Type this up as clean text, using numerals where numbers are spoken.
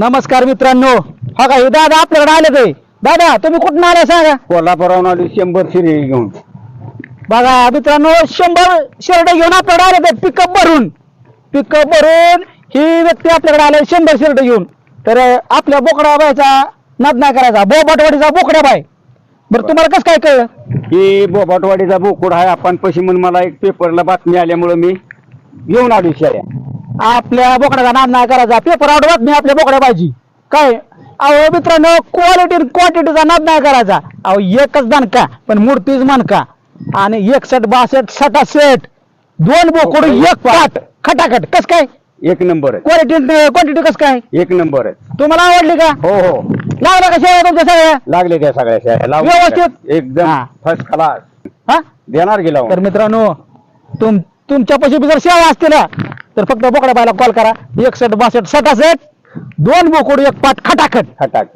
नमस्कार मित्रांनो. हा का हे दादा आपल्याकडे आले ते. दादा तुम्ही कुठून आले सांगा. कोल्हापुरावरून आली 100 शिरे घेऊन. बघा मित्रांनो 100 शेरडे घेऊन आपल्याकडे आले ते पिकअप भरून ही व्यक्ती आपल्याकडे आले 100 शेरडे घेऊन. तर आपल्या बोकड्या बायचा नाद नाही करायचा. बोबाटवाडीचा बोकड्या बाय. बरं तुम्हाला कसं काय कळलं ही बोबाटवाडीचा बोकुड आहे आपण पशी म्हणून मला एक पेपरला बातमी आल्यामुळे मी घेऊन आली शेळ्या. आपल्या बोकड्याचा नाद नाही करायचा. पेपर आउट बातमी आपल्या बोकड्या पाहिजे काय. अहो मित्रांनो क्वालिटी क्वांटिटीचा नाद नाही करायचा. अहो एकच दणका पण मूर्तीच मनका आणि 61 62 67 दोन बोकड एक पाट खटाखट. कस काय एक नंबर आहे. क्वांटिटी कस काय एक नंबर आहे. तुम्हाला आवडली का. हो हो लागला का शेळ्या तुमच्या सगळ्या लागले त्या सगळ्या शेळ्या लावून व्यवस्थित? दिल्या. एकदम हा. फर्स्ट क्लास हा. देणार गेला तर मित्रांनो तुमच्या पैसे जर शेळ्या असतील ना तर फक्त बोकड्या बायला कॉल करा. 61 62 67 दोन बोकड एक पाट खटाखट. खटाक